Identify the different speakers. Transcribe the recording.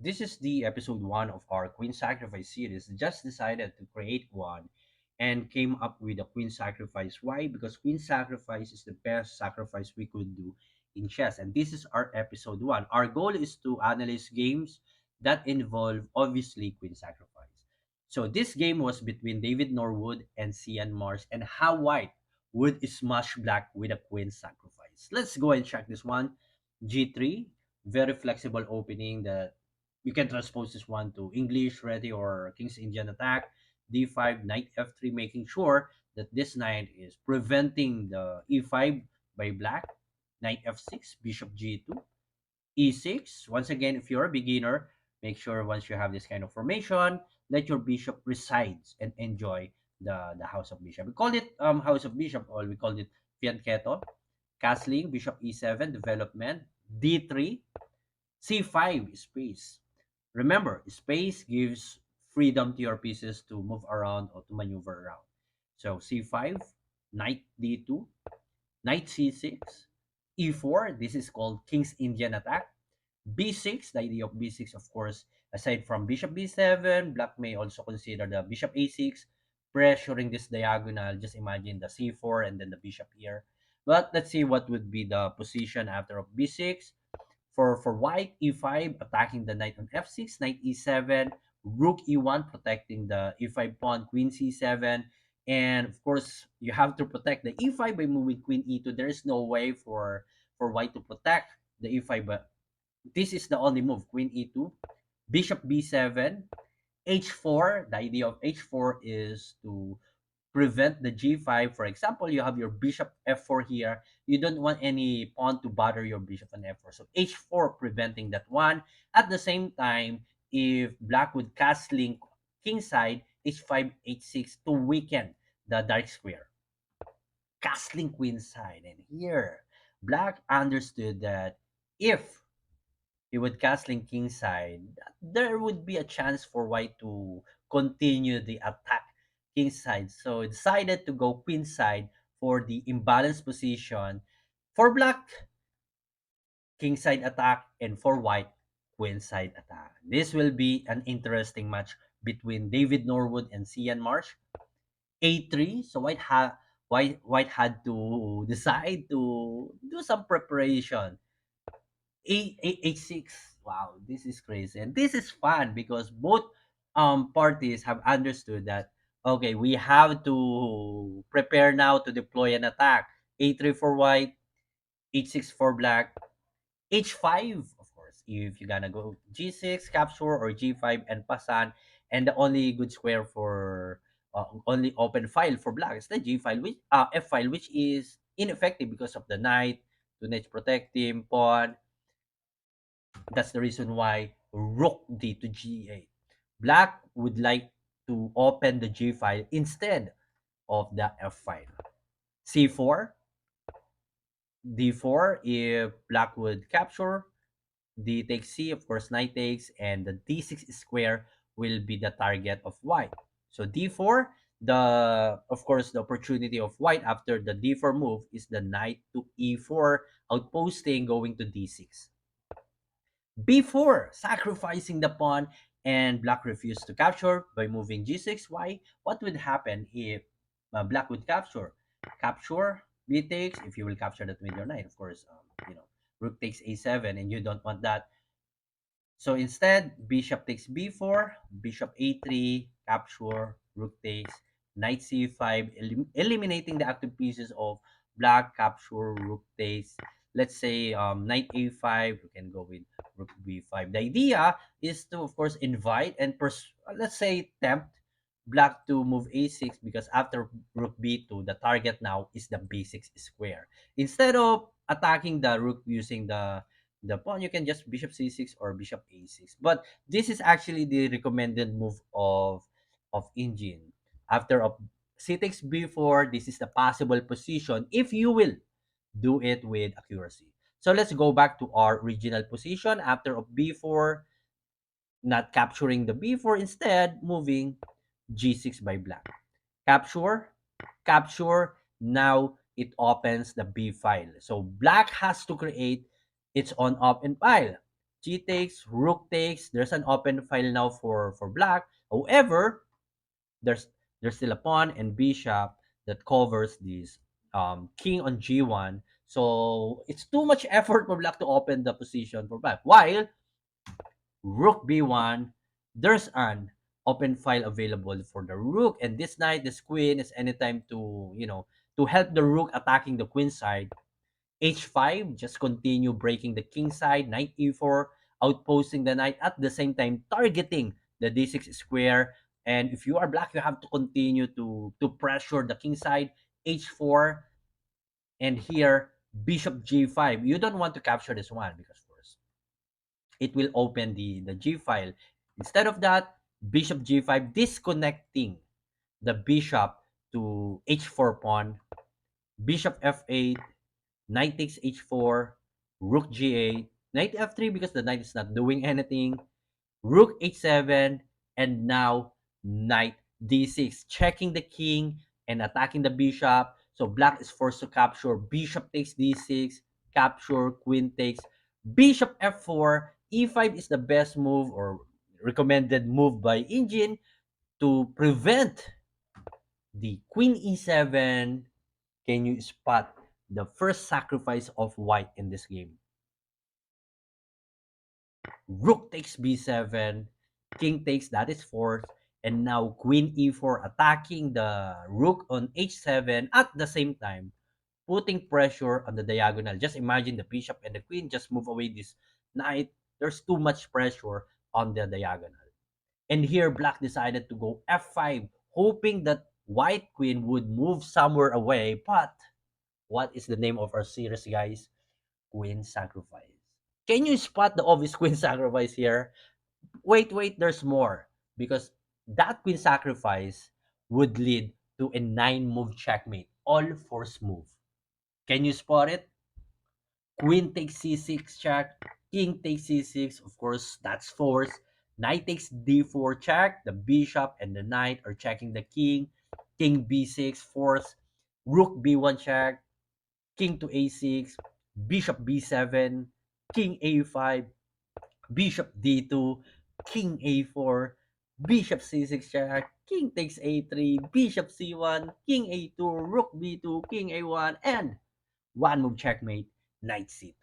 Speaker 1: This is the episode one of our Queen Sacrifice series. Just decided to create one and came up with a Queen Sacrifice. Why? Because Queen Sacrifice is the best sacrifice we could do in chess. And this is our episode one. Our goal is to analyze games that involve obviously Queen Sacrifice. So this game was between David Norwood and Cian Marsh, and how white would smash black with a Queen Sacrifice. Let's go and check this one. G3, very flexible opening that you can transpose this one to English, ready, or King's Indian attack. D5, knight f3, making sure that this knight is preventing the e5 by black. Knight f6, bishop g2, e6. Once again, if you're a beginner, make sure once you have this kind of formation, let your bishop resides and enjoy the house of bishop. We call it house of bishop, or we call it fianchetto. Castling, bishop e7, development. D3, c5, space. Remember, space gives freedom to your pieces to move around or to maneuver around. So c5, knight d2, knight c6, e4. This is called King's Indian attack. B6, the idea of B6, of course, aside from bishop B7, black may also consider the bishop A6, pressuring this diagonal. Just imagine the C4 and then the bishop here. But let's see what would be the position after of B6. For white, E5, attacking the knight on F6, knight E7, rook E1, protecting the E5 pawn, queen C7, and of course, you have to protect the E5 by moving queen E2. There is no way for white to protect the E5, but this is the only move, queen E2, bishop B7, H4. The idea of H4 is to prevent the G5. For example, you have your bishop F4 here. You don't want any pawn to bother your bishop on F4. So H4 preventing that one. At the same time, if black would castling kingside, H5, H6 to weaken the dark square. Castling queenside. And here, black understood that if he would castling kingside, there would be a chance for white to continue the attack kingside. So decided to go queenside for the imbalanced position. For black, kingside attack, and for white, queenside attack. This will be an interesting match between David Norwood and Cian Marsh. A3, so white had to decide to do some preparation. H6. Wow, this is crazy. And this is fun because both parties have understood that okay, we have to prepare now to deploy an attack. A3 for white, H6 for black, H5, of course, if you're gonna go G6, capture, or G5 and pasan, and the only good square for only open file for black is the G file, which F file, which is ineffective because of the knight, the knights protect him, pawn. That's the reason why rook d to g8. Black would like to open the g file instead of the f file. C4, d4 if black would capture, d takes c, of course knight takes, and the d6 square will be the target of white. So d4, the of course the opportunity of white after the d4 move is the knight to e4 outposting going to d6. Before sacrificing the pawn, and black refused to capture by moving g6. Why? What would happen if black would capture? Capture, b takes, if you will capture that with your knight, of course, rook takes a7, and you don't want that. So instead, bishop takes b4, bishop a3, capture, rook takes, knight c5, eliminating the active pieces of black, capture, rook takes. Let's say knight a5, we can go with rook b5. The idea is to, of course, invite and, let's say, tempt black to move a6 because after rook b2, the target now is the b6 square. Instead of attacking the rook using the pawn, you can just bishop c6 or bishop a6. But this is actually the recommended move of engine. After of c takes b4, this is the possible position if you will do it with accuracy. So let's go back to our original position after of b4, not capturing the b4, instead moving g6 by black. Capture, capture, now it opens the B file. So black has to create its own open file. G takes, rook takes. There's an open file now for black. However, there's there's still a pawn and bishop that covers this king on g1. So it's too much effort for black to open the position for black. While rook b1, there's an open file available for the rook, and this knight, this queen is anytime to to help the rook attacking the queen side. H5, just continue breaking the king side. Knight e4, outposting the knight at the same time targeting the d6 square. And if you are black, you have to continue to pressure the king side. H4, and here bishop g5. You don't want to capture this one because first it will open the g file. Instead of that, bishop g5, disconnecting the bishop to h4 pawn. Bishop f8, knight takes h4, rook g8, knight f3 because the knight is not doing anything, rook h7, and now knight d6, checking the king and attacking the bishop. So black is forced to capture. Bishop takes d6, capture, queen takes, bishop f4, e5 is the best move or recommended move by Engine to prevent the queen e7. Can you spot the first sacrifice of white in this game? Rook takes b7, king takes, that is fourth, and now queen e4 attacking the rook on h7 at the same time, putting pressure on the diagonal. Just imagine the bishop and the queen just move away this knight. There's too much pressure on the diagonal. And here black decided to go f5, hoping that white queen would move somewhere away, but what is the name of our series, guys? Queen sacrifice. Can you spot the obvious queen sacrifice here? Wait, there's more. Because that queen sacrifice would lead to a 9-move checkmate, all force move. Can you spot it? Queen takes c6 check, king takes c6, of course, that's force. Knight takes d4 check, the bishop and the knight are checking the king b6, force, rook b1 check, king to a6, bishop b7, king a5, bishop d2, king a4, bishop c6 check, king takes a3, bishop c1, king a2, rook b2, king a1, and one move checkmate, knight c2.